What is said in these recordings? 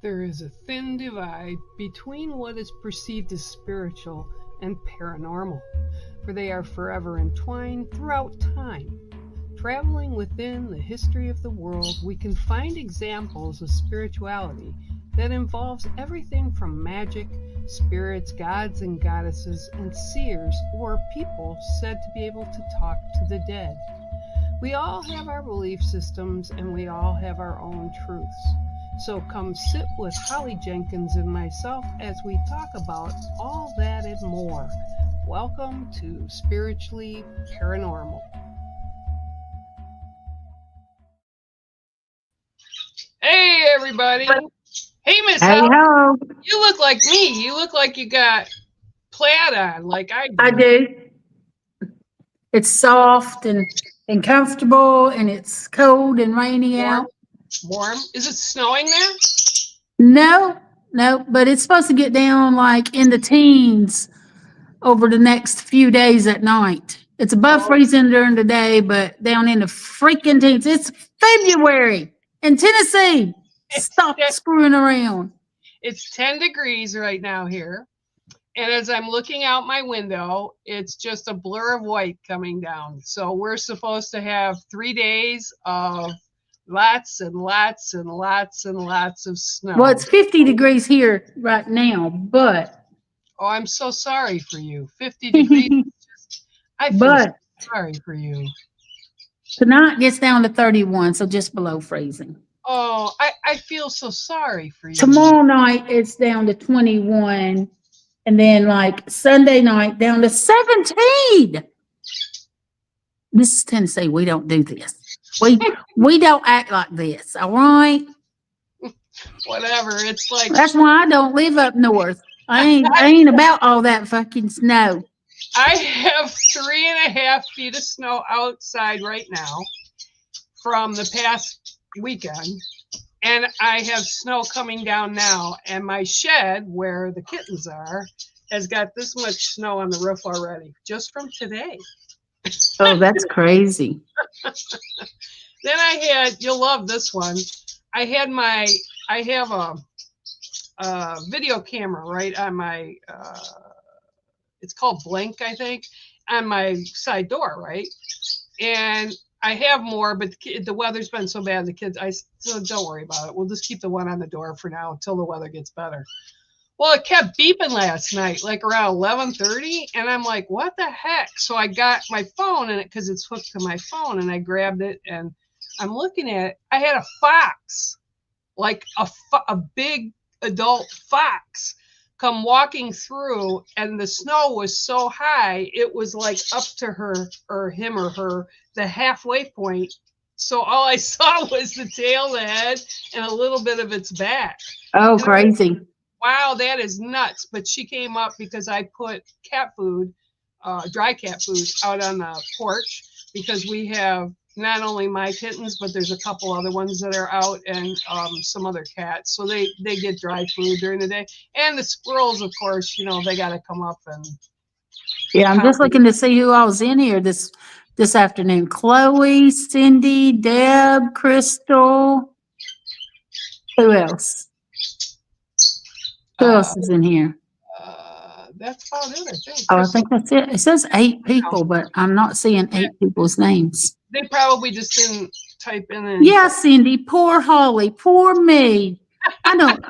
There is a thin divide between what is perceived as spiritual and paranormal, for they are forever entwined throughout time. Traveling within the history of the world, we can find examples of spirituality that involves everything from magic, spirits, gods and goddesses, and seers, or people said to be able to talk to the dead. We all have our belief systems and we all have our own truths. So come sit with Holly Jenkins and myself as we talk about all that and more. Welcome to Spiritually Paranormal. Hey everybody. Hey Miss Hey Holly. ho. You look like me. You look like you got plaid on like I do. I do. It's soft and comfortable, and it's cold and rainy Warm. out. Warm. Is it snowing there? No, but it's supposed to get down like in the teens over the next few days at night. It's above freezing during the day, but down in the freaking teens. It's February in Tennessee. Stop screwing around. It's 10 degrees right now here. And as I'm looking out my window, it's just a blur of white coming down. So we're supposed to have 3 days of lots and lots and lots and lots of snow. Well, it's 50 degrees here right now, but oh, I'm so sorry for you. 50 degrees. I feel so sorry for you. Tonight gets down to 31, so just below freezing. Oh, I feel so sorry for you. Tomorrow night it's down to 21, and then like Sunday night down to 17. This is Tennessee. We don't do this. We don't act like this. All right. Whatever. It's like that's why I don't live up north. I ain't about all that fucking snow. I have 3.5 feet of snow outside right now from the past weekend, and I have snow coming down now, and my shed where the kittens are has got this much snow on the roof already just from today. Oh, that's crazy. Then I had, you'll love this one, I have a video camera right on my it's called Blink, I think, on my side door, right? And I have more, but the weather's been so bad, the kids, so don't worry about it. We'll just keep the one on the door for now until the weather gets better. Well, it kept beeping last night, like around 11:30, and I'm like, what the heck? So I got my phone in it because it's hooked to my phone, and I grabbed it, and I'm looking at it. I had a fox, like a big adult fox, come walking through, and the snow was so high it was like up to her or him or her, the halfway point. So all I saw was the tail, the head, and a little bit of its back. Oh, crazy. Wow, that is nuts. But she came up because I put cat food, dry cat food, out on the porch because we have not only my kittens, but there's a couple other ones that are out, and some other cats. So they get dry food during the day. And the squirrels, of course, you know, they got to come up and. Yeah, I'm just looking to see who I was in here this afternoon. Chloe, Cindy, Deb, Crystal. Who else? Who else is in here? That's about it, I think. Oh, I think that's it. It says 8 people, but I'm not seeing 8 people's names. They probably just didn't type in. Yeah, Cindy, poor Holly, poor me. I don't,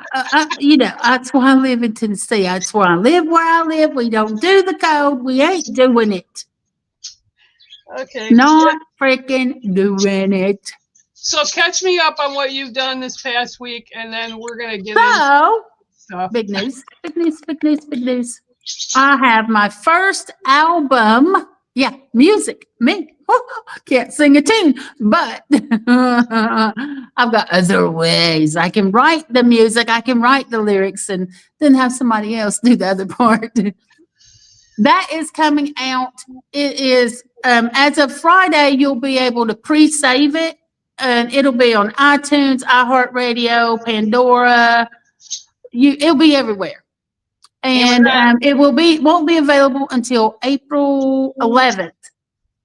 you know, that's why I live in Tennessee. That's why I live where I live. We don't do the code. We ain't doing it. Okay. Not freaking doing it. So catch me up on what you've done this past week, and then we're going to get into stuff. Big news. I have my first album. Yeah, music. Me. Can't sing a tune, but I've got other ways. I can write the music, I can write the lyrics, and then have somebody else do the other part. That is coming out. It is, as of Friday, you'll be able to pre-save it, and it'll be on iTunes, iHeartRadio, Pandora. It'll be everywhere. And it won't be available until April 11th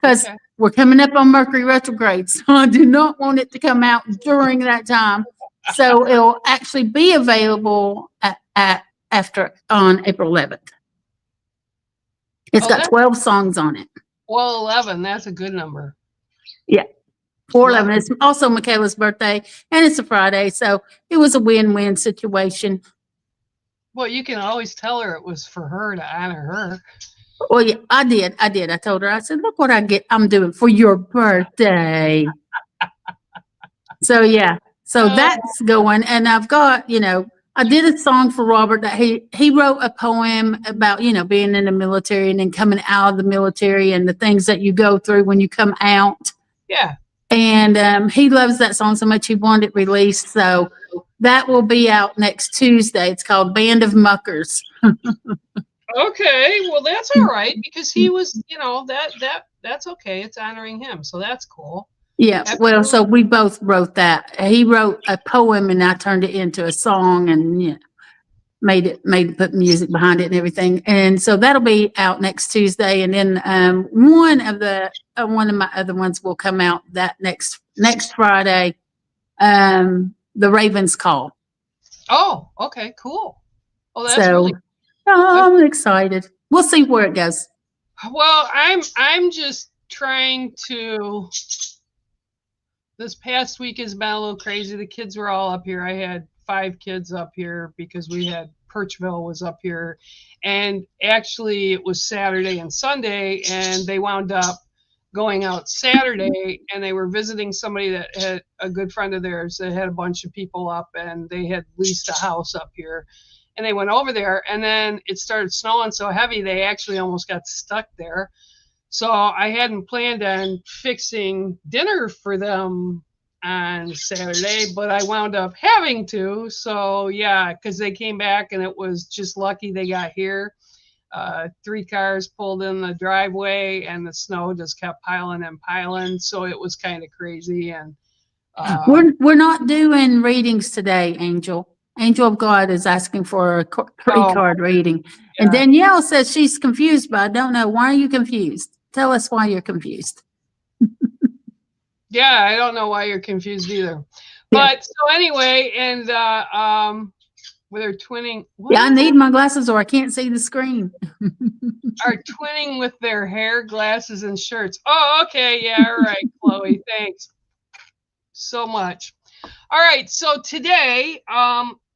because we're coming up on Mercury retrograde. So I do not want it to come out during that time. So it'll actually be available after on April 11th. It's Oh, got that's 12 songs on it. well, 11. That's a good number. Yeah. 411. 11. It's also Michaela's birthday, and it's a Friday, so it was a win-win situation. Well, you can always tell her it was for her to honor her. Well, yeah, I did. I told her, I said, look what I'm doing for your birthday. So yeah, so Oh, that's going, and I've got, I did a song for Robert that he wrote a poem about, being in the military and then coming out of the military and the things that you go through when you come out. yeah. And he loves that song so much he wanted it released. So that will be out next Tuesday. It's called Band of Muckers. Okay. Well, that's all right because he was, that's okay. It's honoring him, so that's cool. Yeah, well, Absolutely. so we both wrote that. He wrote a poem and I turned it into a song and put music behind it and everything. And so that'll be out next Tuesday. And then one of my other ones will come out that next Friday. The Ravens Call. Oh, okay, cool. Oh, that's So really good. I'm excited. We'll see where it goes. Well, I'm just trying to. This past week has been a little crazy. The kids were all up here. I had 5 kids up here because we had Perchville was up here, and actually it was Saturday and Sunday, and they wound up going out Saturday, and they were visiting somebody that had a good friend of theirs that had a bunch of people up, and they had leased a house up here, and they went over there, and then it started snowing so heavy they actually almost got stuck there. So I hadn't planned on fixing dinner for them on Saturday, but I wound up having to. So yeah, because they came back and it was just lucky they got here. 3 cars pulled in the driveway and the snow just kept piling and piling. So it was kind of crazy. And We're not doing readings today, Angel. Angel of God is asking for a 3-card reading. And yeah. Danielle says she's confused, but I don't know. Why are you confused? Tell us why you're confused. Yeah, I don't know why you're confused either. Yeah. But so anyway, and with her twinning. Yeah, I need my glasses or I can't see the screen. Are twinning with their hair, glasses, and shirts. Oh, okay. Yeah, all right, Chloe. Thanks so much. All right, so today,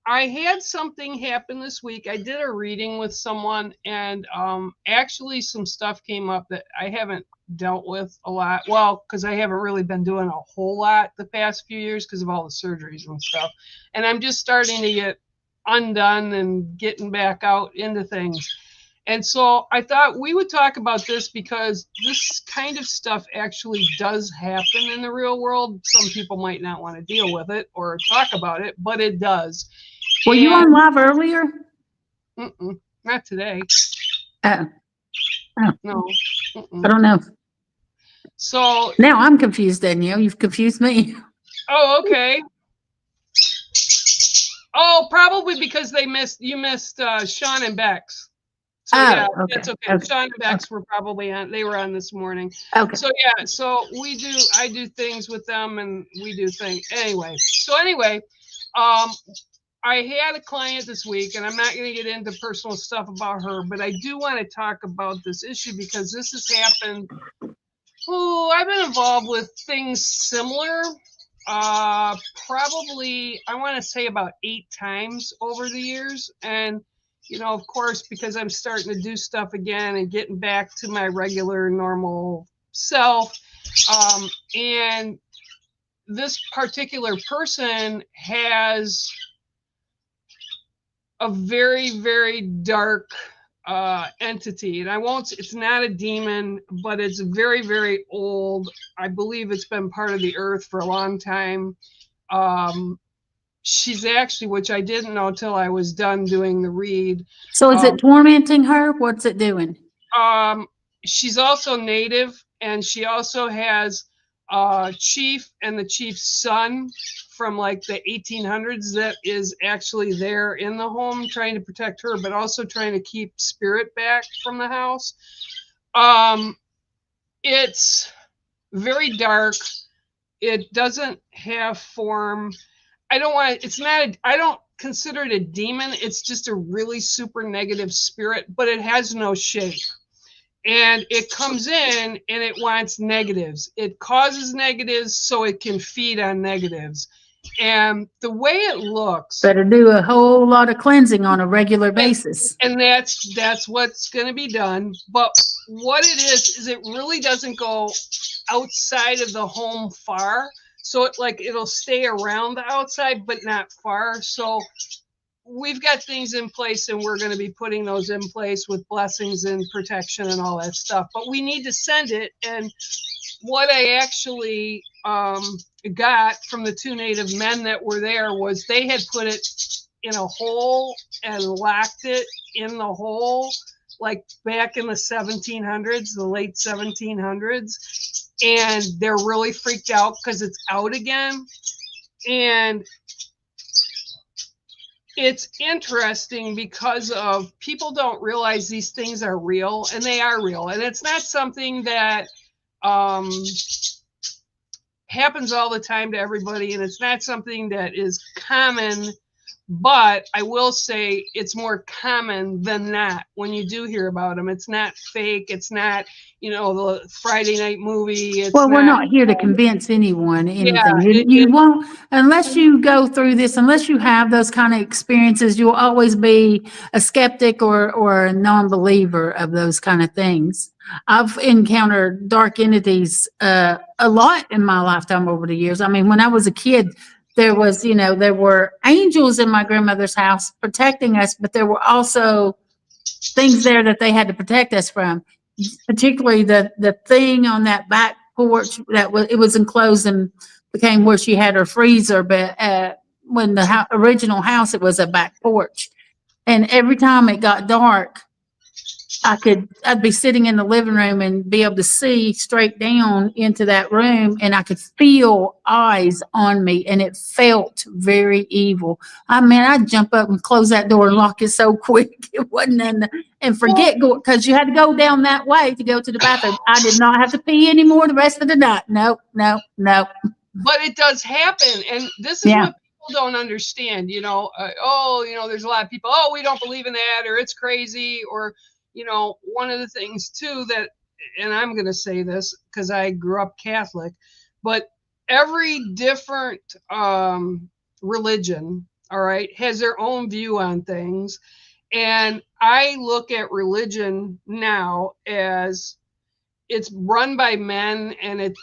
I had something happen this week. I did a reading with someone, and actually some stuff came up that I haven't dealt with a lot. Well, because I haven't really been doing a whole lot the past few years because of all the surgeries and stuff. And I'm just starting to get undone and getting back out into things. And so I thought we would talk about this because this kind of stuff actually does happen in the real world. Some people might not want to deal with it or talk about it, but it does. Were you on live earlier? Not today. Oh. No. I don't know. So now I'm confused, Danielle. You've confused me. Oh, okay. Oh, probably because you missed Sean and Bex. So yeah, okay. That's okay. Sean and Bex were probably on. They were on this morning. Okay. So yeah, so I do things with them, and we do things anyway. So anyway, I had a client this week, and I'm not going to get into personal stuff about her, but I do want to talk about this issue because this has happened. Oh, I've been involved with things similar. Probably I want to say about 8 times over the years, and of course, because I'm starting to do stuff again and getting back to my regular normal self. And this particular person has a very, very dark entity. And it's not a demon, but it's very, very old. I believe it's been part of the earth for a long time. She's actually, which I didn't know till I was done doing the read. So is it tormenting her? What's it doing? She's also native, and she also has chief and the chief's son from like the 1800s that is actually there in the home trying to protect her, but also trying to keep spirit back from the house. It's very dark. It doesn't have form. I don't want, it's not, I don't consider it a demon. It's just a really super negative spirit, but it has no shape. And it comes in and it wants negatives. It causes negatives so it can feed on negatives. And the way it looks, Better do a whole lot of cleansing on a regular basis. and that's what's going to be done. But what it is it really doesn't go outside of the home far. So it, like, it'll stay around the outside, but not far. So we've got things in place, and we're going to be putting those in place with blessings and protection and all that stuff. But we need to send it. And what I actually got from the two Native men that were there was they had put it in a hole and locked it in the hole, like back in the 1700s, the late 1700s. And they're really freaked out because it's out again. And it's interesting because of people don't realize these things are real, and they are real. And it's not something that happens all the time to everybody, and it's not something that is common. But I will say it's more common than not when you do hear about them. It's not fake. It's not, the Friday night movie. It's Well, we're not here to convince anyone anything. You won't, unless you go through this, unless you have those kind of experiences, you'll always be a skeptic or a non-believer of those kind of things. I've encountered dark entities a lot in my lifetime over the years. I mean, when I was a kid, there were angels in my grandmother's house protecting us, but there were also things there that they had to protect us from. Particularly the thing on that back porch it was enclosed and became where she had her freezer. But when the original house, it was a back porch, and every time it got dark, I'd be sitting in the living room and be able to see straight down into that room, and I could feel eyes on me, and it felt very evil. I mean, I'd jump up and close that door and lock it so quick. It wasn't and forget because you had to go down that way to go to the bathroom. I did not have to pee anymore the rest of the night. No. But it does happen, and this is what people don't understand. There's a lot of people, we don't believe in that, or it's crazy, or one of the things too that, and I'm going to say this because I grew up Catholic, but every different religion, all right, has their own view on things. And I look at religion now as it's run by men, and it's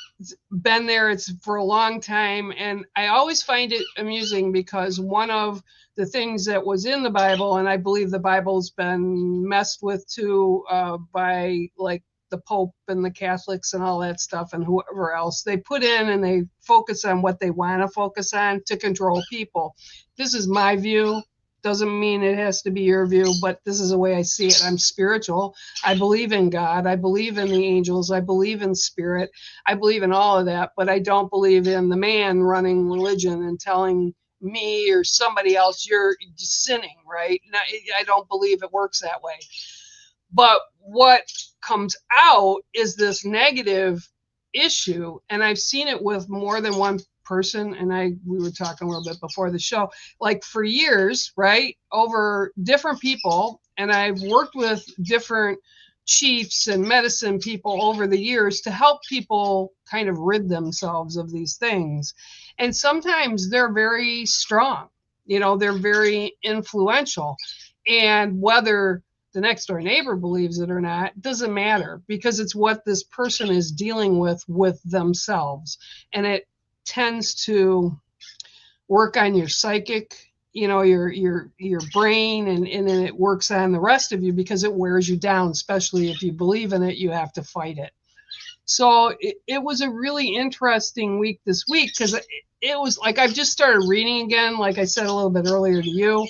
been there, it's for a long time. And I always find it amusing because one of the things that was in the Bible, and I believe the Bible's been messed with too by like the Pope and the Catholics and all that stuff and whoever else, they put in and they focus on what they want to focus on to control people. This is my view. Doesn't mean it has to be your view, but this is the way I see it. I'm spiritual. I believe in God. I believe in the angels. I believe in spirit. I believe in all of that, but I don't believe in the man running religion and telling me or somebody else you're sinning, right? I don't believe it works that way. But what comes out is this negative issue, and I've seen it with more than one person, and we were talking a little bit before the show, like for years, right, over different people, and I've worked with different chiefs and medicine people over the years to help people kind of rid themselves of these things. And sometimes they're very strong, they're very influential, and whether the next door neighbor believes it or not doesn't matter, because it's what this person is dealing with themselves. And it tends to work on your psychic, your brain, and then it works on the rest of you because it wears you down. Especially if you believe in it, you have to fight it. So it was a really interesting week this week, because it was like I've just started reading again, like I said a little bit earlier to you,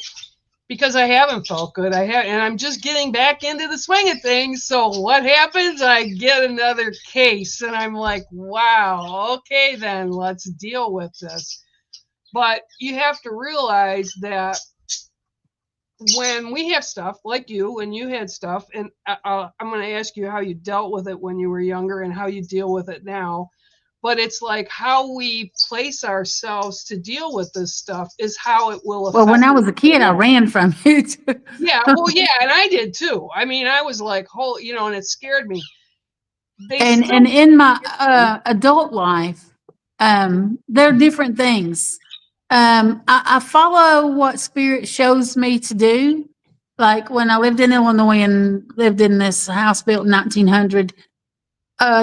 because I haven't felt good. And I'm just getting back into the swing of things. So what happens? I get another case, and I'm like, wow, okay, then let's deal with this. But you have to realize that when we have stuff like you, when you had stuff, and I'm going to ask you how you dealt with it when you were younger and how you deal with it now. but it's like how we place ourselves to deal with this stuff is how it will affect. Well, when I was a kid, I ran from it. Yeah, well, yeah, and I did too. I mean, I was like, whole, and it scared me. And in my adult life, there are different things. I follow what spirit shows me to do. Like when I lived in Illinois and lived in this house built in 1900,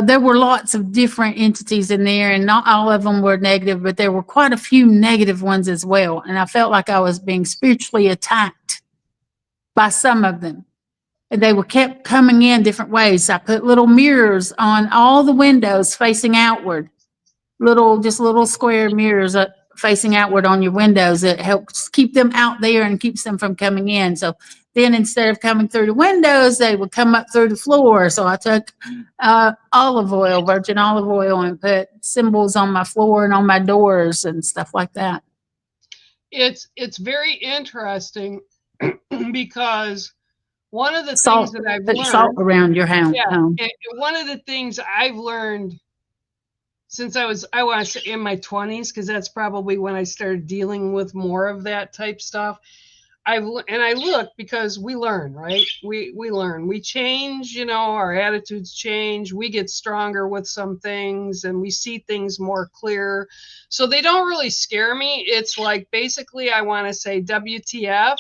there were lots of different entities in there, and not all of them were negative, but there were quite a few negative ones as well. And I felt like I was being spiritually attacked by some of them. And they were kept coming in different ways. I put little mirrors on all the windows facing outward, just little square mirrors facing outward on your windows. It helps keep them out there and keeps them from coming in. So then instead of coming through the windows, they would come up through the floor. So I took virgin olive oil, and put symbols on my floor and on my doors and stuff like that. It's very interesting because one of the things that I've learned, salt around your house. Yeah, one of the things I've learned since I want to say in my 20s, because that's probably when I started dealing with more of that type stuff. I look, because we learn, right? We learn, we change, our attitudes change, we get stronger with some things, and we see things more clear. So they don't really scare me. It's like, basically, I want to say, WTF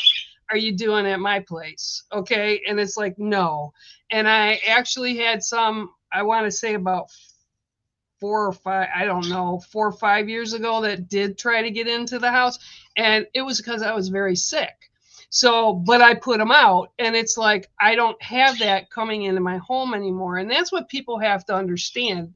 are you doing at my place? Okay. And it's like, no. And I actually had I want to say about 4 or 5 years ago that did try to get into the house. And it was because I was very sick. So, but I put them out, and it's like, I don't have that coming into my home anymore. And that's what people have to understand.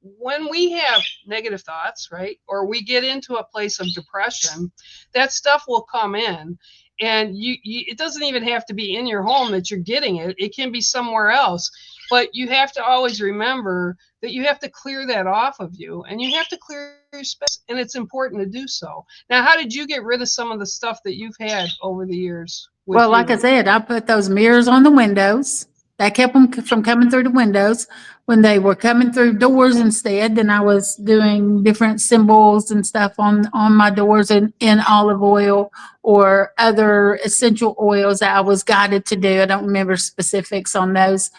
When we have negative thoughts, right, or we get into a place of depression, that stuff will come in. And it doesn't even have to be in your home that you're getting it. It can be somewhere else. But you have to always remember that you have to clear that off of you, and you have to clear your space, and it's important to do so. Now, how did you get rid of some of the stuff that you've had over the years? Well, like I said, I put those mirrors on the windows. That kept them from coming through the windows. When they were coming through doors instead, then I was doing different symbols and stuff on my doors in olive oil or other essential oils that I was guided to do. I don't remember specifics on those.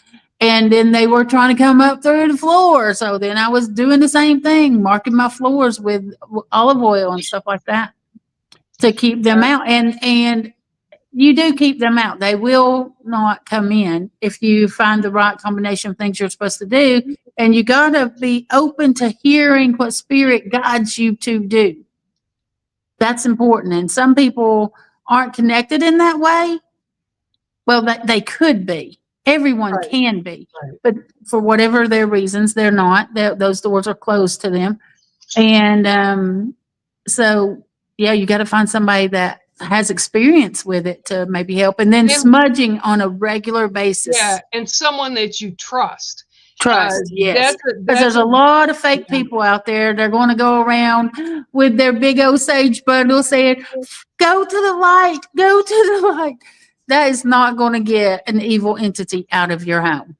And then they were trying to come up through the floor. So then I was doing the same thing, marking my floors with olive oil and stuff like that to keep them out. And you do keep them out. They will not come in if you find the right combination of things you're supposed to do. And you got to be open to hearing what spirit guides you to do. That's important. And some people aren't connected in that way. Well, they could be. Everyone can be. But for whatever their reasons, they're not. Those doors are closed to them. And so, yeah, you got to find somebody that has experience with it to maybe help. And then smudging on a regular basis. Yeah, and someone that you trust. Yes. Because there's a lot of fake people out there. They're going to go around with their big old sage bundle saying, go to the light, go to the light. That is not going to get an evil entity out of your home.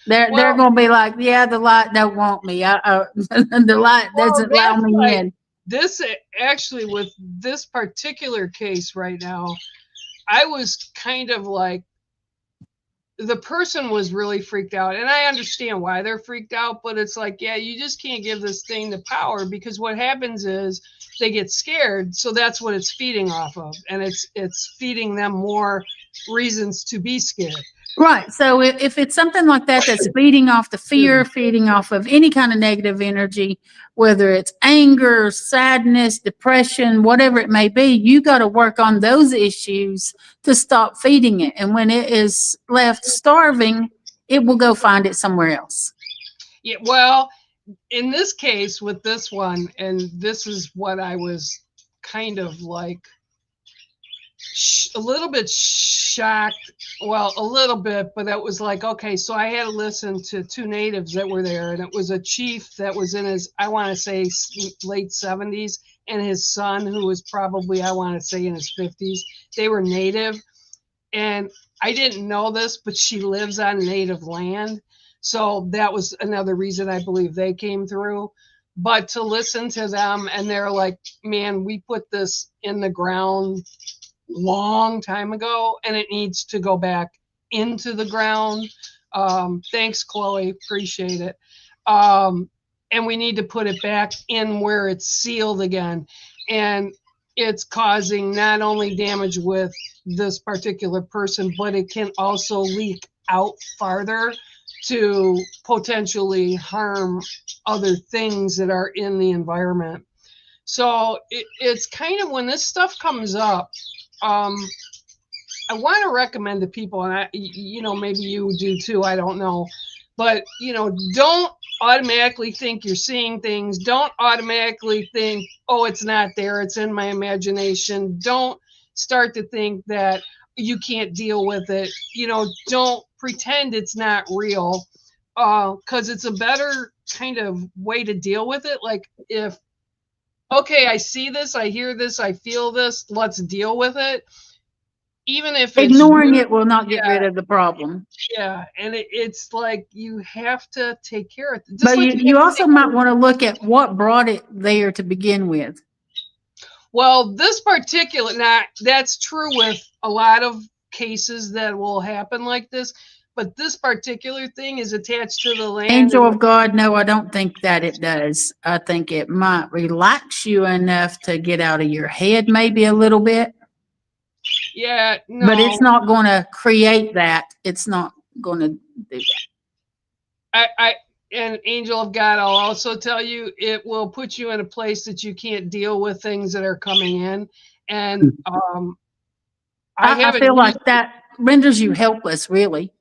They're going to be like, yeah, the light don't want me. The light doesn't allow me in. This actually, with this particular case right now, I was kind of like, the person was really freaked out, and I understand why they're freaked out, but it's like, yeah, you just can't give this thing the power, because what happens is they get scared. So that's what it's feeding off of. And it's feeding them more reasons to be scared. Right. So if it's something like that, that's feeding off the fear, feeding off of any kind of negative energy, whether it's anger, sadness, depression, whatever it may be, you got to work on those issues to stop feeding it. And when it is left starving, it will go find it somewhere else. Yeah. Well, in this case with this one, and this is what I was kind of like a little bit shocked. Well, a little bit, but that was like, okay, so I had to listen to two natives that were there, and it was a chief that was in his, I want to say, late 70s, and his son, who was probably, I want to say, in his 50s. They were native, and I didn't know this, but she lives on native land. So that was another reason I believe they came through. but to listen to them, and they're like, man, we put this in the ground long time ago and it needs to go back into the ground. Thanks, Chloe. Appreciate it. And we need to put it back in where it's sealed again. And it's causing not only damage with this particular person, but it can also leak out farther to potentially harm other things that are in the environment. So it's kind of, when this stuff comes up, I want to recommend to people, and maybe you do too, I don't know, but don't automatically think you're seeing things. Don't automatically think, oh, it's not there, it's in my imagination. Don't start to think that you can't deal with it. Don't pretend it's not real, because it's a better kind of way to deal with it. Like, if, okay, I see this, I hear this, I feel this, let's deal with it. Even if ignoring it will not get rid of the problem. Yeah, and it's like you have to take care of it. But you also might want to look at what brought it there to begin with. Well, this particular, that's true with a lot of cases that will happen like this, but this particular thing is attached to the land. Angel of God, no, I don't think that it does. I think it might relax you enough to get out of your head maybe a little bit. Yeah, no. But it's not going to create that. It's not going to do that. And Angel of God, I'll also tell you, it will put you in a place that you can't deal with things that are coming in. And I feel like that renders you helpless, really.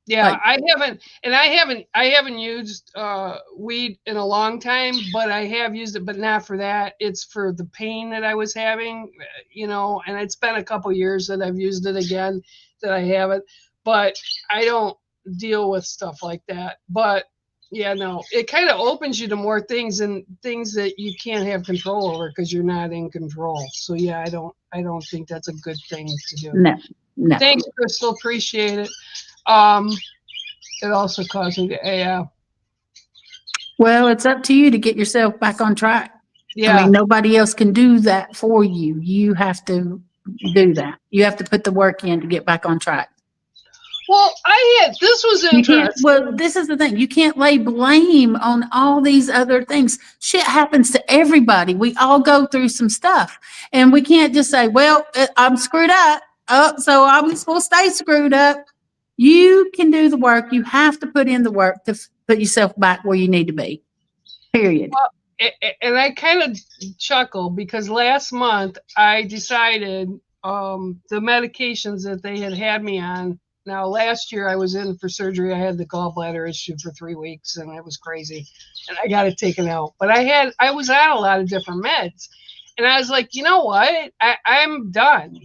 Yeah, like, I haven't used weed in a long time, but I have used it, but not for that. It's for the pain that I was having, and it's been a couple years that I've used it again, that I haven't, but I don't deal with stuff like that. But yeah, no, it kind of opens you to more things, and things that you can't have control over because you're not in control. So yeah, I don't think that's a good thing to do. No. Thanks, Crystal. Appreciate it. It also caused me to Well, it's up to you to get yourself back on track. Yeah. I mean, nobody else can do that for you. You have to do that. You have to put the work in to get back on track. Well, this was interesting. Well, this is the thing. You can't lay blame on all these other things. Shit happens to everybody. We all go through some stuff. And we can't just say, well, I'm screwed up. So I'm supposed to stay screwed up. You can do the work. You have to put in the work to put yourself back where you need to be. Period. Well, and I kind of chuckle because last month I decided the medications that they had me on. Now, last year I was in for surgery. I had the gallbladder issue for 3 weeks, and it was crazy, and I got it taken out. But I was on a lot of different meds, and I was like, you know what? I'm done.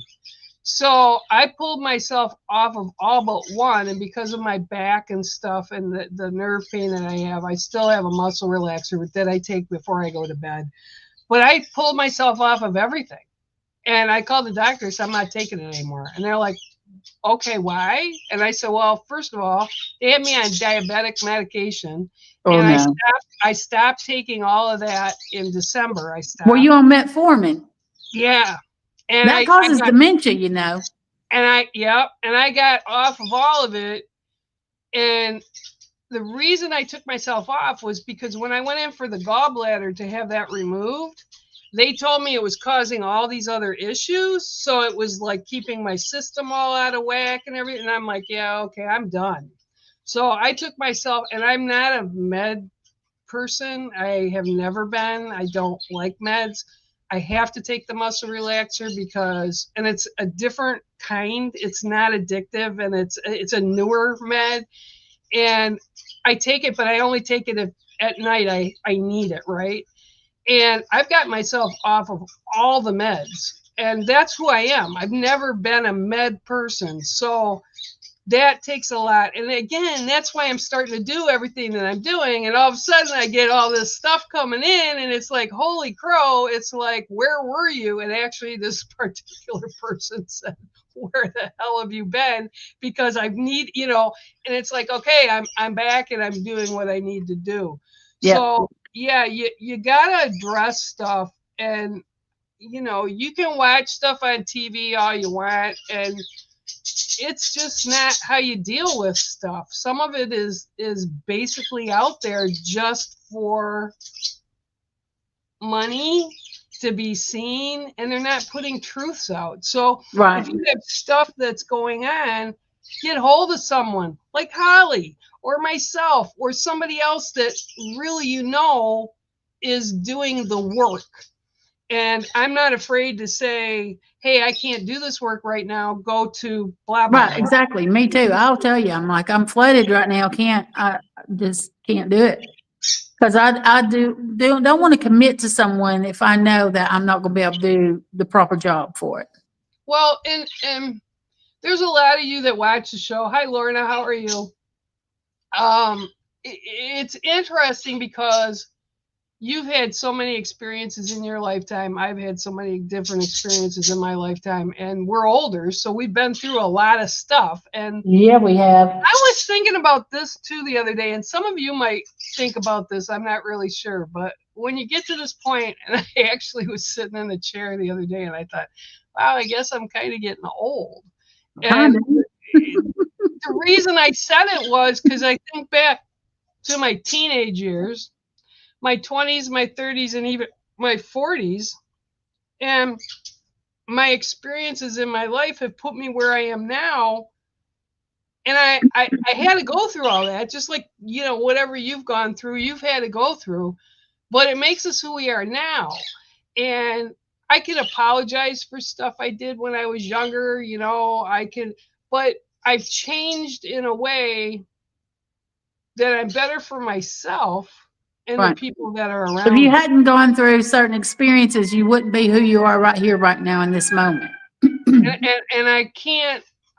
So I pulled myself off of all but one, and because of my back and stuff and the nerve pain that I have, I still have a muscle relaxer that I take before I go to bed. But I pulled myself off of everything. And I called the doctor, said I'm not taking it anymore. And they're like, okay, why? And I said, well, first of all, they had me on diabetic medication. And I stopped taking all of that in December. I stopped. Were you on metformin? Yeah. And that causes dementia, And I got off of all of it. And the reason I took myself off was because when I went in for the gallbladder to have that removed, they told me it was causing all these other issues. So it was like keeping my system all out of whack and everything. And I'm like, yeah, okay, I'm done. So I took myself, and I'm not a med person. I have never been. I don't like meds. I have to take the muscle relaxer because, and it's a different kind. It's not addictive, and it's a newer med. And I take it, but I only take it at night. I need it, right? And I've got myself off of all the meds, and that's who I am. I've never been a med person. So that takes a lot. And again, that's why I'm starting to do everything that I'm doing. And all of a sudden I get all this stuff coming in, and it's like, holy crow. It's like, where were you? And actually this particular person said, where the hell have you been? Because I need, and it's like, okay, I'm back and I'm doing what I need to do. Yeah. So yeah, you gotta address stuff, and you know, you can watch stuff on TV all you want, and it's just not how you deal with stuff. Some of it is basically out there just for money, to be seen, and they're not putting truths out. So Right. if you have stuff that's going on, get hold of someone like Holly or myself or somebody else that really is doing the work. And I'm not afraid to say, hey, I can't do this work right now. Go to blah, blah, Right, blah. exactly. Me too. I'll tell you, I'm flooded right now. I just can't do it. Because I don't want to commit to someone if I know that I'm not going to be able to do the proper job for it. Well, and there's a lot of you that watch the show. Hi, Lorna. How are you? It's interesting because you've had so many experiences in your lifetime. I've had so many different experiences in my lifetime, and we're older, so we've been through a lot of stuff. And yeah, we have. I was thinking about this too the other day, and some of you might think about this. I'm not really sure, but when you get to this point, and I actually was sitting in the chair the other day, and I thought, wow, I guess I'm kind of getting old. And the reason I said it was because I think back to my teenage years, my 20s, my 30s, and even my 40s. And my experiences in my life have put me where I am now. And I had to go through all that, just like, you know, whatever you've gone through, you've had to go through. But it makes us who we are now. And I can apologize for stuff I did when I was younger, you know, but I've changed in a way that I'm better for myself and the people that are around. If you hadn't gone through certain experiences, you wouldn't be who you are right here, right now, in this moment. and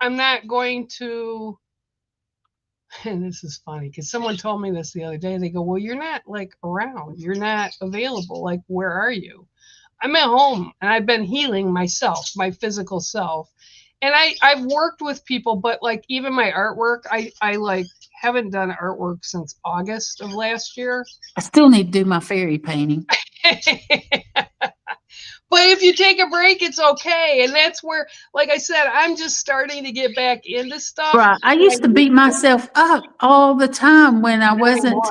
I'm not going to, and this is funny because someone told me this the other day. They go, well, you're not like around. You're not available. Like, where are you? I'm at home, and I've been healing myself, my physical self. And I've worked with people, but like even my artwork, I like haven't done artwork since August of last year. I still need to do my fairy painting. But if you take a break, it's okay. And that's where, like I said, I'm just starting to get back into stuff. Right. I used to beat myself up all the time when I wasn't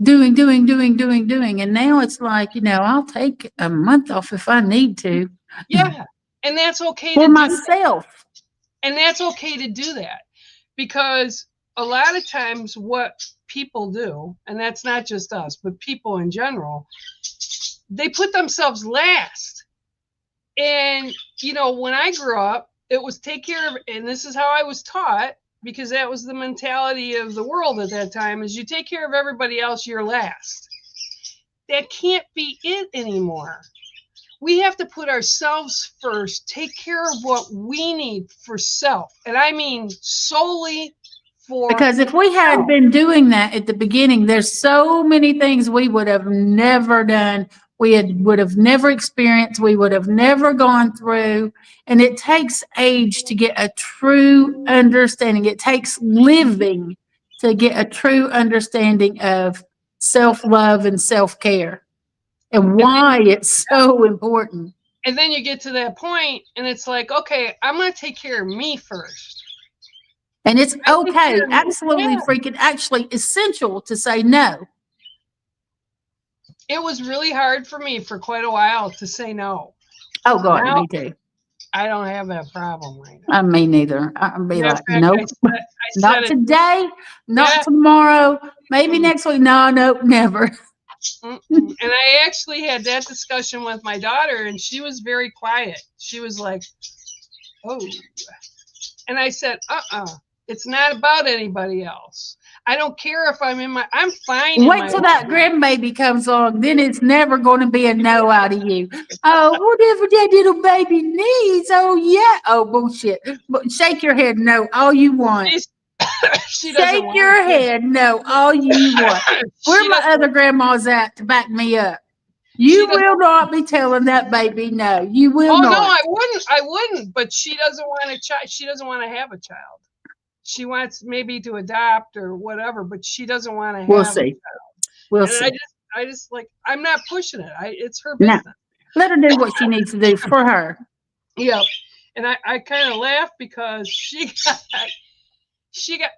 doing. And now it's like, you know, I'll take a month off if I need to. Yeah. And that's okay for myself. And that's okay to do that, because a lot of times what people do, and that's not just us, but people in general, they put themselves last. And, you know, when I grew up, it was take care of, and this is how I was taught, because that was the mentality of the world at that time, is you take care of everybody else, you're last. That can't be it anymore. We have to put ourselves first, take care of what we need for self. And I mean solely for. Because if we had been doing that at the beginning, there's so many things we would have never done. Would have never experienced. We would have never gone through. And it takes age to get a true understanding. It takes living to get a true understanding of self-love and self-care. And why it's so important. And then you get to that point, and it's like, okay, I'm going to take care of me first. And it's okay, absolutely freaking actually essential to say no. It was really hard for me for quite a while to say no. Oh, God, now, me too. I don't have that problem right now. Me neither. I'll be like, nope, not today, not tomorrow, maybe next week. No, never. And I actually had that discussion with my daughter, and she was very quiet. She was like, oh. And I said, it's not about anybody else. I don't care if I'm fine. Wait till that grandbaby comes along. Then it's never going to be a no out of you. Oh, whatever that little baby needs. Oh, yeah. Oh, bullshit. But shake your head no all you want. Shake your head no all you want. Where my other grandmas at to back me up? You will not be telling that baby no. You will not. Oh, no, I wouldn't. But she doesn't want a child. She doesn't want to have a child. She wants maybe to adopt or whatever, but she doesn't want to have a child. We'll see. I just like, I'm not pushing it. It's her No, business. let her do what she needs to do for her. Yep. And I kind of laugh because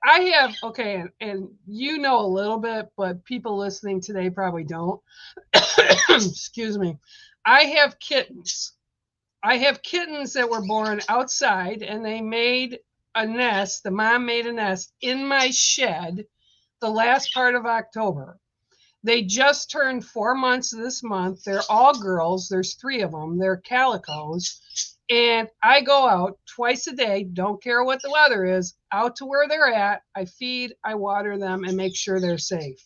I have, okay, and you know a little bit, but people listening today probably don't. Excuse me. I have kittens. I have kittens that were born outside, and they made a nest. The mom made a nest in my shed the last part of October. They just turned 4 months this month. They're all girls. There's 3 of them. They're calicos. And I go out twice a day, don't care what the weather is, out to where they're at. I feed, I water them, and make sure they're safe.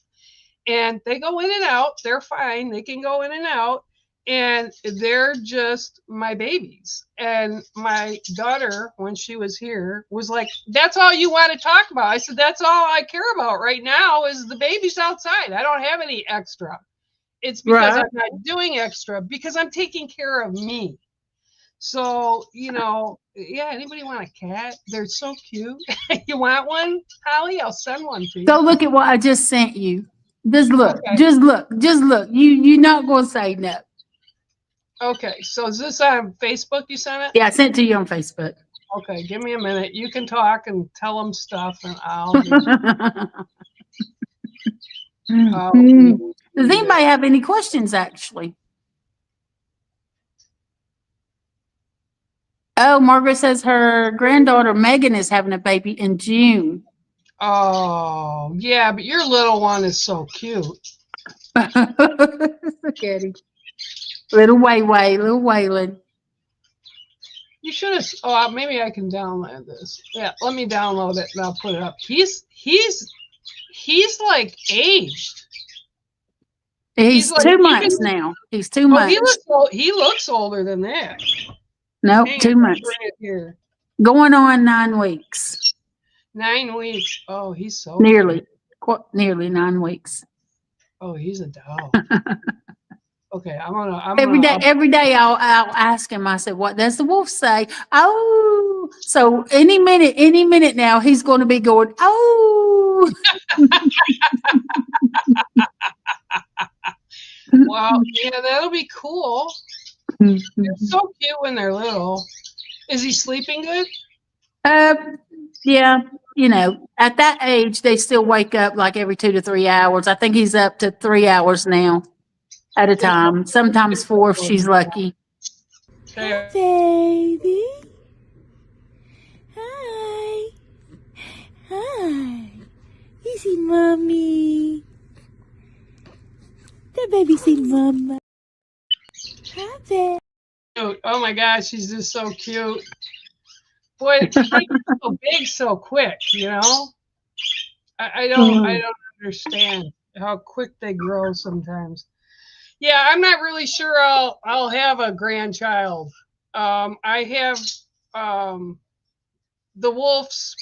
And they go in and out. They're fine. They can go in and out. And they're just my babies. And my daughter, when she was here, was like, that's all you want to talk about? I said, that's all I care about right now is the babies outside. I don't have any extra. It's because Right. I'm not doing extra, because I'm taking care of me. So, yeah, anybody want a cat? They're so cute. You want one, Holly? I'll send one to you. Go look at what I just sent you. Just look, Okay. just look, just look. You're not gonna say no. Okay, so is this on Facebook you sent it? Yeah, I sent it to you on Facebook. Okay, give me a minute. You can talk and tell them stuff, and I'll Does anybody have any questions? Actually, oh, Margaret says her granddaughter Megan is having a baby in June. Oh, yeah, but your little one is so cute. Look at him. Little Waylon. You should have. Oh, maybe I can download this. Yeah, let me download it and I'll put it up. He's like aged. He's like, 2 months now. He's 2 Oh, months. he looks older than that. No, Hang 2 on, months. bring it here. Going on 9 weeks. 9 weeks. Oh, he's so Nearly cute. nearly 9 weeks. Oh, he's a doll. Okay, Every day I'll ask him. I said, "What does the wolf say?" Oh, so any minute now he's going to be going. Oh, Wow, yeah, that'll be cool. They're so cute when they're little. Is he sleeping good? Yeah. At that age, they still wake up like every 2 to 3 hours. I think he's up to 3 hours now at a time. Sometimes 4 if she's lucky. Hey, Baby. Hi. Hi. You see mommy. The baby see mama. Hi, baby. oh my gosh, she's just so cute. Boy, they get so big so quick, I don't understand how quick they grow sometimes. Yeah, I'm not really sure I'll have a grandchild. I have the wolf's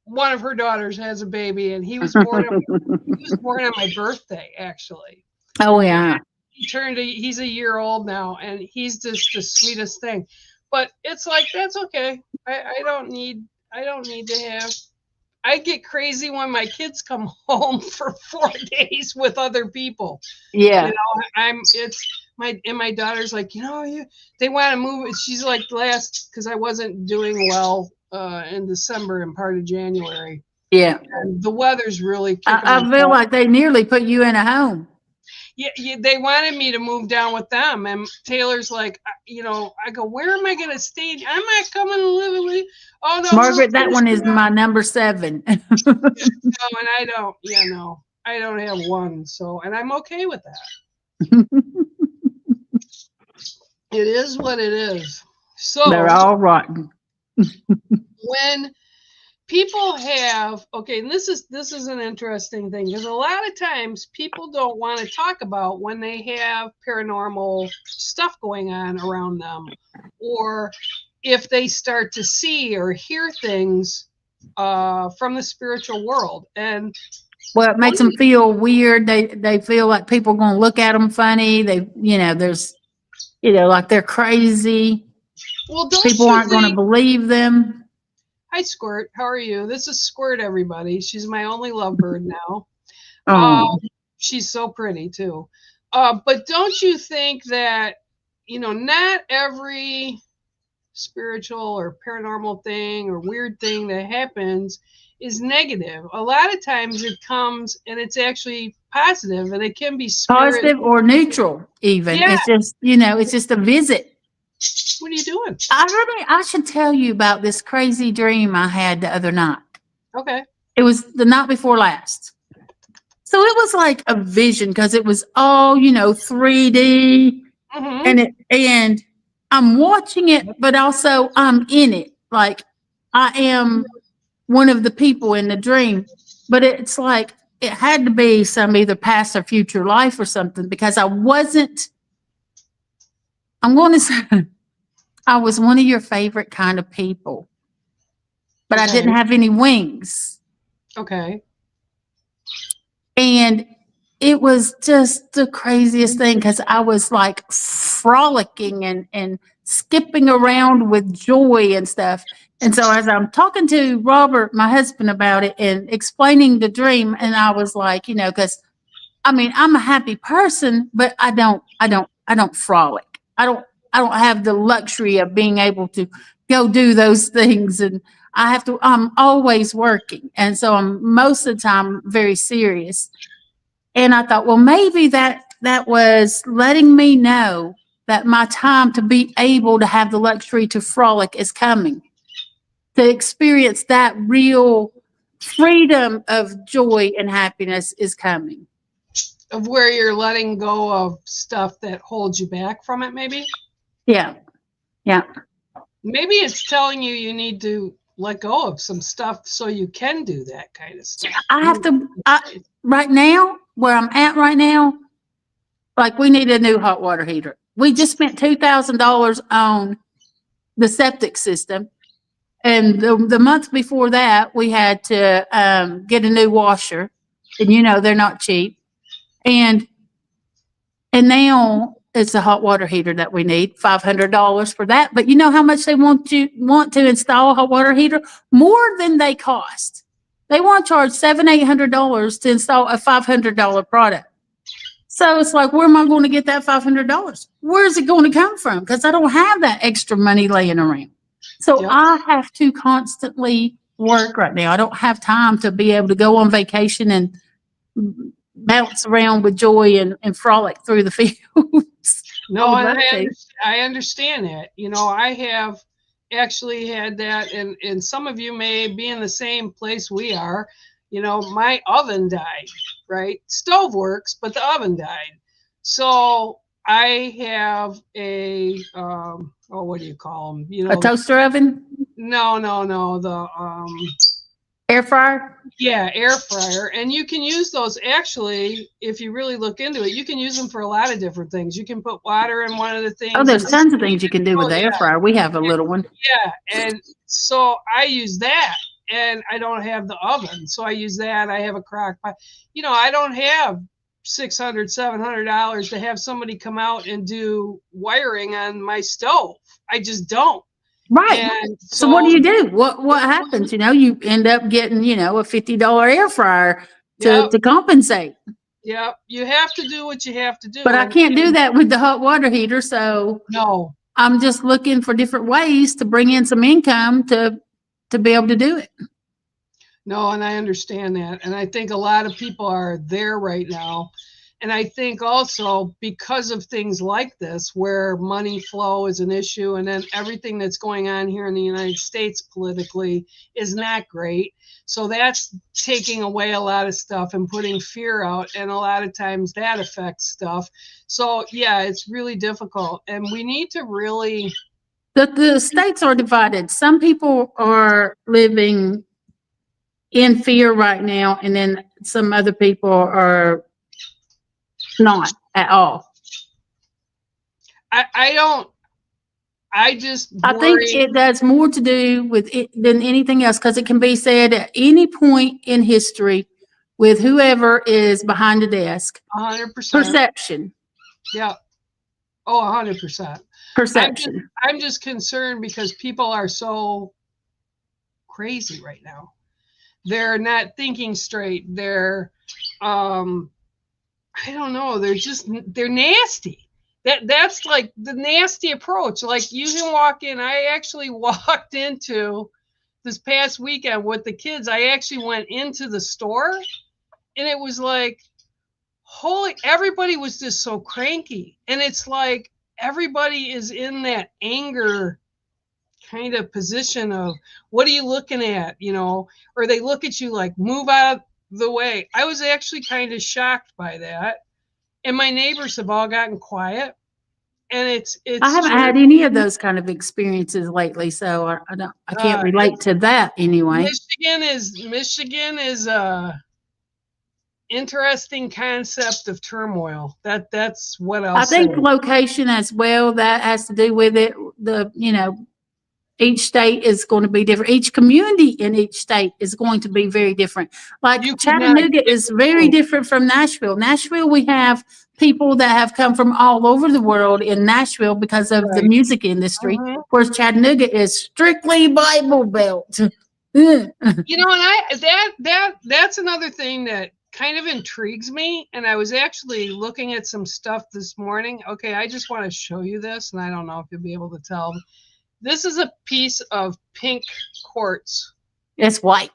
one of her daughters has a baby, and he was born on my birthday, actually. Oh yeah. He's a year old now, and he's just the sweetest thing. But it's like, that's okay. I don't need to have. I get crazy when my kids come home for 4 days with other people. Yeah. My daughter's like, they want to move. She's like, because I wasn't doing well in December and part of January. Yeah. And the weather's really I feel like they nearly put you in a home. Yeah, they wanted me to move down with them, and Taylor's like, I go, where am I going to stay? I'm not coming to live with you. Oh no, Margaret, that one is my number 7. No, and I don't, I don't have one, and I'm okay with that. It is what it is. So they're all rotten. When people have, and this is an interesting thing, because a lot of times people don't want to talk about when they have paranormal stuff going on around them, or if they start to see or hear things from the spiritual world. And well, it makes them feel weird. They feel like people are going to look at them funny. There's like they're crazy. Well, people aren't going to believe them. Hi, Squirt. How are you? This is Squirt, everybody. She's my only lovebird now. She's so pretty too. But don't you think that, not every spiritual or paranormal thing or weird thing that happens is negative? A lot of times it comes and it's actually positive, and it can be spirit. Positive or neutral, even. Yeah. It's just, it's just a visit. What are you doing? I should tell you about this crazy dream I had the other night. Okay. It was the night before last. So it was like a vision because it was all, 3D, Mm-hmm. and I'm watching it, but also I'm in it. Like I am one of the people in the dream, but it's like it had to be some either past or future life or something, because I'm going to say I was one of your favorite kind of people, but I didn't Okay. have any wings. Okay. And it was just the craziest thing because I was like frolicking and skipping around with joy and stuff. And so as I'm talking to Robert, my husband, about it and explaining the dream, and I was like, because I'm a happy person, but I don't frolic. I don't have the luxury of being able to go do those things. And I'm always working. And so I'm most of the time very serious. And I thought, well, maybe that was letting me know that my time to be able to have the luxury to frolic is coming, to experience that real freedom of joy and happiness is coming. Of where you're letting go of stuff that holds you back from it, maybe? Yeah. Yeah. Maybe it's telling you need to let go of some stuff so you can do that kind of stuff. Right now, where I'm at right now, like we need a new hot water heater. We just spent $2,000 on the septic system. And the month before that, we had to get a new washer. And they're not cheap. And now it's a hot water heater that we need, $500 for that. But you know how much they want to install a hot water heater? More than they cost. They want to charge $700-800 to install a $500 product. So it's like, where am I going to get that $500? Where is it going to come from? Because I don't have that extra money laying around. So Yep. I have to constantly work right now. I don't have time to be able to go on vacation and bounce around with joy and frolic through the fields. No, I would and love to. I understand that. I have actually had that, and some of you may be in the same place we are. My oven died, right? Stove works, but the oven died. So I have a, what do you call them? A toaster oven? No, the Air fryer? yeah, air fryer. And you can use those, actually, if you really look into it, you can use them for a lot of different things. You can put water in one of the things. Oh, there's tons of things you can do with the air fryer. We have a little one. Yeah, and so I use that, and I don't have the oven, so I use that. I have a crock pot. I don't have $600-700 to have somebody come out and do wiring on my stove. I just don't. Right. And so what do you do? What happens? You end up getting, a $50 air fryer to compensate. Yeah, you have to do what you have to do. But I can't do that with the hot water heater. So no, I'm just looking for different ways to bring in some income to be able to do it. No, and I understand that. And I think a lot of people are there right now. And I think also because of things like this, where money flow is an issue, and then everything that's going on here in the United States politically is not great. So that's taking away a lot of stuff and putting fear out. And a lot of times that affects stuff. So, yeah, it's really difficult. And we need to really... The states are divided. Some people are living in fear right now, and then some other people are not at all. I think it has more to do with it than anything else, because it can be said at any point in history with whoever is behind the desk. 100%. Perception. Yeah. Oh, 100%. Perception. I'm just concerned because people are so crazy right now. They're not thinking straight. They're I don't know. They're nasty. That's like the nasty approach. Like you can walk in. I actually walked into this past weekend with the kids. I actually went into the store and it was like, holy, everybody was just so cranky. And it's like everybody is in that anger kind of position of what are you looking at, or they look at you like move out of the way. I was actually kind of shocked by that. And my neighbors have all gotten quiet. And it's I haven't had any of those kind of experiences lately, so I can't relate to that anyway. Michigan is a interesting concept of turmoil. That's what I'll say. I think location as well, that has to do with it. Each state is going to be different. Each community in each state is going to be very different. Like Chattanooga is very different from Nashville. Nashville, we have people that have come from all over the world in Nashville because of the music industry, whereas Chattanooga is strictly Bible Belt. And that's another thing that kind of intrigues me. And I was actually looking at some stuff this morning. Okay, I just want to show you this, and I don't know if you'll be able to tell. This is a piece of pink quartz. It's white.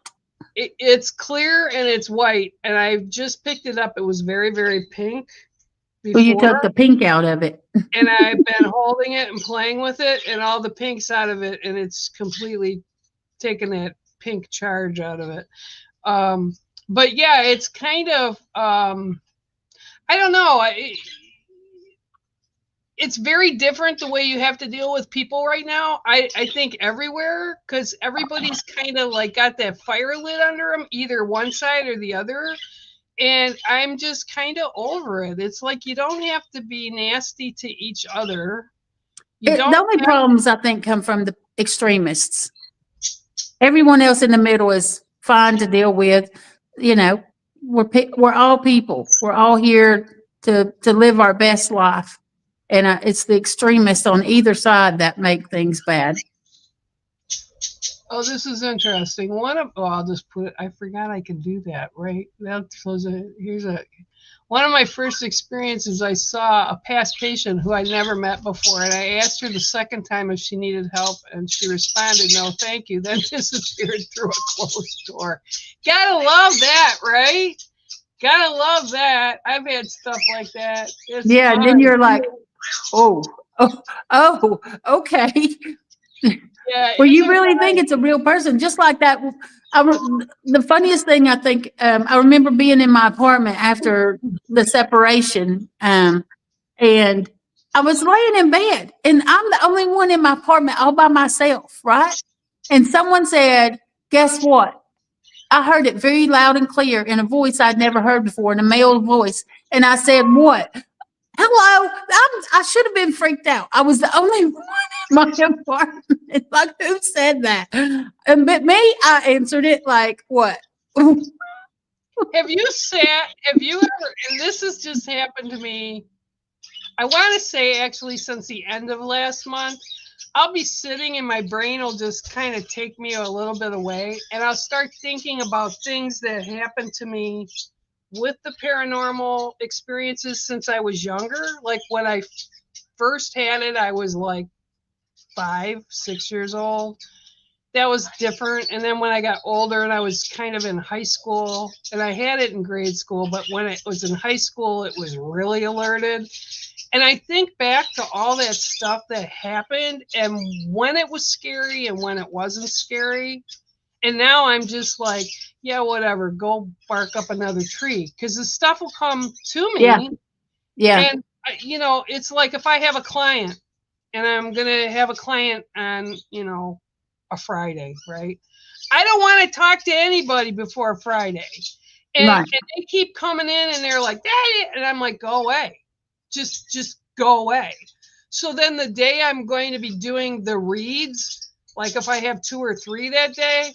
It's clear and it's white. And I just picked it up. It was very, very pink before. Well, you took the pink out of it. And I've been holding it and playing with it and all the pinks out of it. And it's completely taken that pink charge out of it. But yeah, it's kind of, I don't know. It's very different the way you have to deal with people right now. I think everywhere, because everybody's kind of like got that fire lit under them, either one side or the other. And I'm just kind of over it. It's like you don't have to be nasty to each other. The only problems I think come from the extremists. Everyone else in the middle is fine to deal with. We're all people. We're all here to live our best life. And it's the extremists on either side that make things bad. Oh, this is interesting. I'll just put it. I forgot I could do that, right? One of my first experiences. I saw a past patient who I'd never met before, and I asked her the second time if she needed help, and she responded, "No, thank you." Then disappeared through a closed door. Gotta love that, right? Gotta love that. I've had stuff like that. Yeah, and then you're like, oh, okay. Yeah, well, you really think it's a real person, just like that. The funniest thing I think, I remember being in my apartment after the separation, and I was laying in bed, and I'm the only one in my apartment all by myself, right? And someone said, "Guess what?" I heard it very loud and clear in a voice I'd never heard before, in a male voice, and I said, "What?" Hello, I should have been freaked out. I was the only one in my apartment. Like, who said that? But me, I answered it like, what? Have you ever, and this has just happened to me, I want to say actually since the end of last month, I'll be sitting and my brain will just kind of take me a little bit away, and I'll start thinking about things that happened to me with the paranormal experiences since I was younger. Like when I first had it, I was like 5, 6 years old. That was different. And then when I got older and I was kind of in high school, and I had it in grade school, but when it was in high school, it was really alerted. And I think back to all that stuff that happened and when it was scary and when it wasn't scary. And now I'm just like, yeah, whatever, go bark up another tree, because the stuff will come to me. Yeah. And, it's like if I have a client and I'm going to have a client on, a Friday, right? I don't want to talk to anybody before Friday. And, and they keep coming in and they're like, Daddy, and I'm like, go away. Just go away. So then the day I'm going to be doing the reads, like if I have 2 or 3 that day,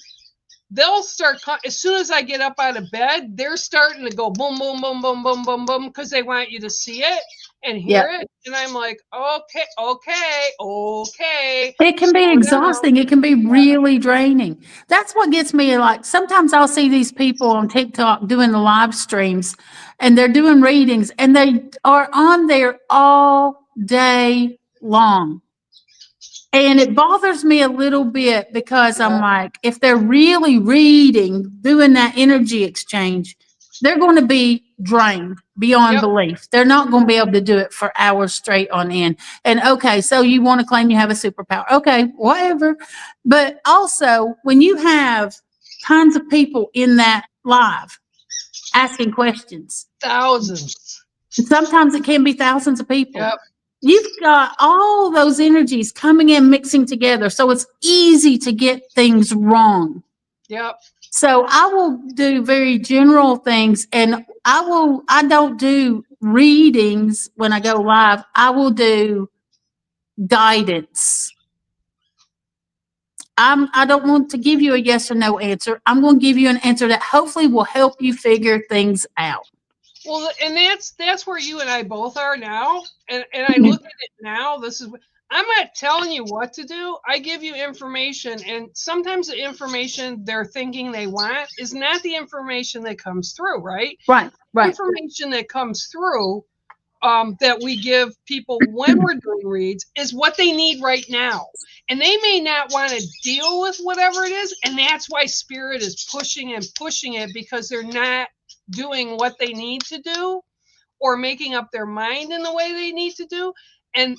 they'll start, as soon as I get up out of bed, they're starting to go boom, boom, boom, boom, boom, boom, boom, because they want you to see it. and hear it. And I'm like, okay. It can be exhausting. It can be really draining. That's what gets me. Like sometimes I'll see these people on TikTok doing the live streams and they're doing readings and they are on there all day long. And it bothers me a little bit because I'm like, if they're really reading, doing that energy exchange, they're going to be drained beyond belief. They're not going to be able to do it for hours straight on end. And okay, so you want to claim you have a superpower. Okay, whatever. But also, when you have tons of people in that live asking questions, thousands. Sometimes it can be thousands of people. Yep. You've got all those energies coming in, mixing together. So it's easy to get things wrong. Yep. So I will do very general things and I don't do readings when I go live. I will do guidance. I don't want to give you a yes or no answer. I'm going to give you an answer that hopefully will help you figure things out. Well, and that's where you and I both are now. And I look at it now. I'm not telling you what to do. I give you information, and sometimes the information they're thinking they want is not the information that comes through, right? Right. Information that comes through that we give people when we're doing reads is what they need right now. And they may not want to deal with whatever it is, and that's why Spirit is pushing it because they're not doing what they need to do or making up their mind in the way they need to do. And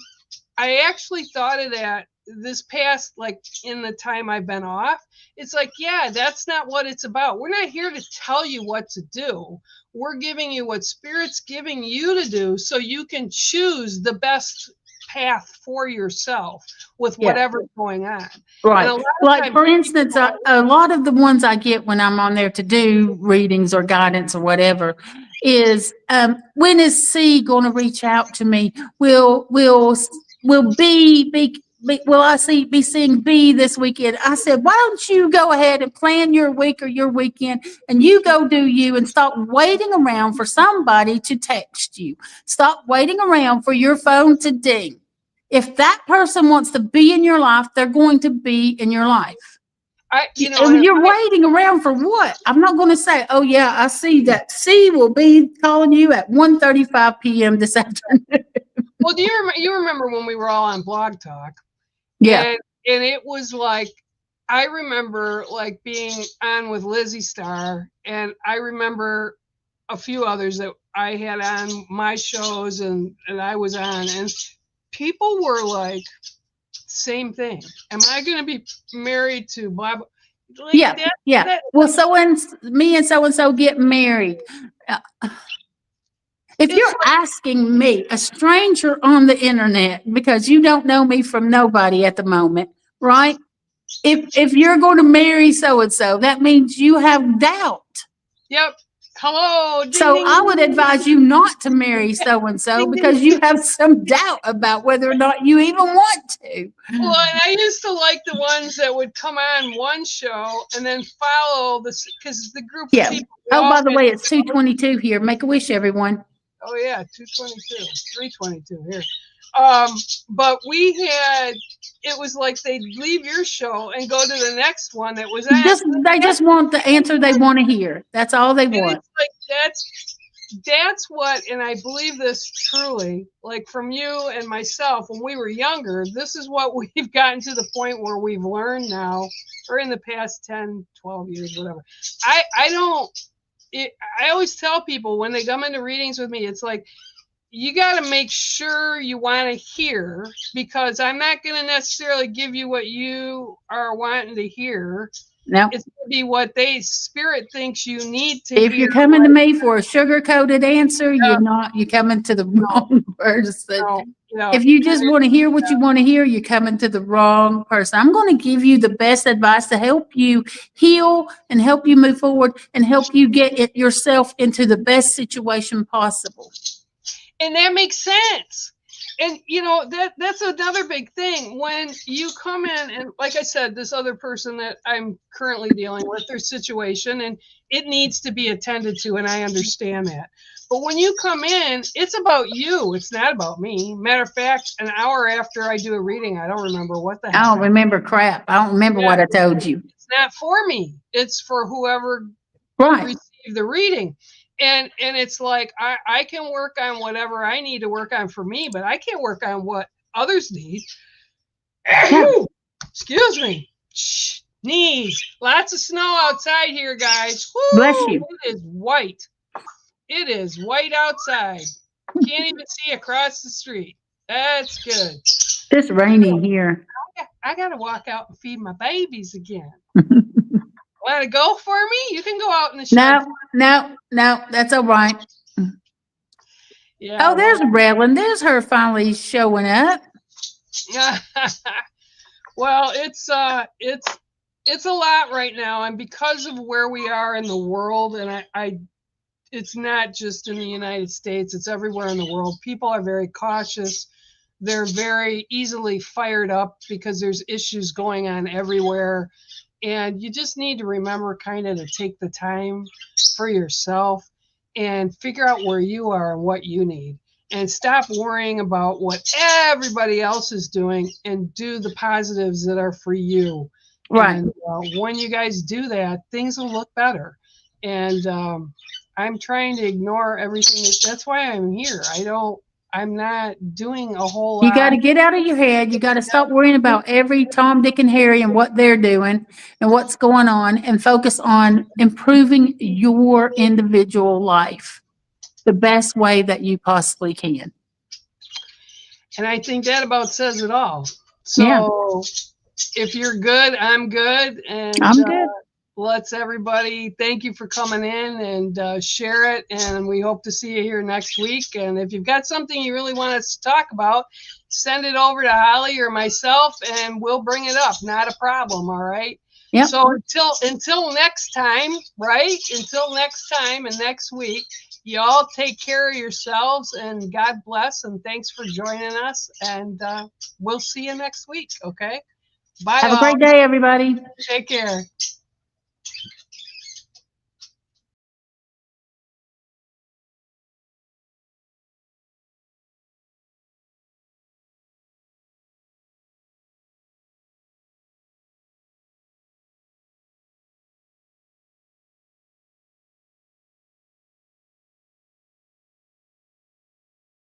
I actually thought of that this past, like in the time I've been off. It's like, yeah, that's not what it's about. We're not here to tell you what to do. We're giving you what Spirit's giving you to do so you can choose the best path for yourself with whatever's going on. Right. Like, for instance, a lot of the ones I get when I'm on there to do readings or guidance or whatever is, when is C going to reach out to me? Will I be seeing B this weekend? I said, why don't you go ahead and plan your week or your weekend and you go do you and stop waiting around for somebody to text you. Stop waiting around for your phone to ding. If that person wants to be in your life, they're going to be in your life. You're waiting around for what? I'm not going to say, oh yeah, I see that C will be calling you at 1:35 p.m. this afternoon. Well, do you remember when we were all on Blog Talk? Yeah. And it was like, I remember like being on with Lizzie Starr, and I remember a few others that I had on my shows and I was on, and people were like, same thing. Am I going to be married to blah, blah? Like, well, me and so get married. If you're asking me, a stranger on the internet, because you don't know me from nobody at the moment, right? If you're going to marry so-and-so, that means you have doubt. Yep. Hello. So I would advise you not to marry so-and-so because you have some doubt about whether or not you even want to. Well, and I used to like the ones that would come on one show and then follow this, because the group of people. Oh, by the way, it's 2:22 here. Make a wish, everyone. Oh yeah, 2:22, 3:22 here. But it was like they'd leave your show and go to the next one that was they just want the answer they want to hear. That's all they want. It's like that's what, and I believe this truly, like from you and myself when we were younger, this is what we've gotten to the point where we've learned now, or in the past 10, 12 years, whatever. I always tell people when they come into readings with me, it's like, you got to make sure you want to hear, because I'm not going to necessarily give you what you are wanting to hear. No, it's going to be what Spirit thinks you need to hear. If you're coming to me for a sugar-coated answer, you're coming to the wrong person. No. If you just want to hear what you want to hear, you're coming to the wrong person. I'm going to give you the best advice to help you heal and help you move forward and help you get yourself into the best situation possible. And that makes sense. And that's another big thing when you come in, and like I said, this other person that I'm currently dealing with, their situation, and it needs to be attended to, and I understand that. But when you come in, it's about you. It's not about me. Matter of fact, an hour after I do a reading, I don't remember what the I heck. don't remember crap. I don't remember what I told you. It's not for me. It's for whoever Right. received the reading. And it's like I can work on whatever I need to work on for me, but I can't work on what others need. Yeah. Excuse me. Shh. Knees. Lots of snow outside here, guys. Woo! Bless you. It is white. It is white outside. Can't even see across the street. That's good. It's raining here. I got to walk out and feed my babies again. Want to go for me? You can go out in the shed. No, that's all right. Yeah. Oh, there's Raylan. There's her finally showing up. Well, it's a lot right now, and because of where we are in the world, and it's not just in the United States, it's everywhere in the world. People are very cautious. They're very easily fired up because there's issues going on everywhere. And you just need to remember kind of to take the time for yourself and figure out where you are and what you need. And stop worrying about what everybody else is doing and do the positives that are for you. Right. And when you guys do that, things will look better. And I'm trying to ignore everything. That's why I'm here. I'm not doing a whole lot. You got to get out of your head. You got to stop worrying about every Tom, Dick, and Harry and what they're doing and what's going on, and focus on improving your individual life the best way that you possibly can. And I think that about says it all. So if you're good, I'm good. And I'm good. Let's everybody, thank you for coming in and share it. And we hope to see you here next week. And if you've got something you really want us to talk about, send it over to Holly or myself and we'll bring it up. Not a problem. All right. Yep. So until next time, right? Until next time and next week, you all take care of yourselves and God bless. And thanks for joining us. And we'll see you next week. Okay. Bye. Have a great day, everybody. Take care.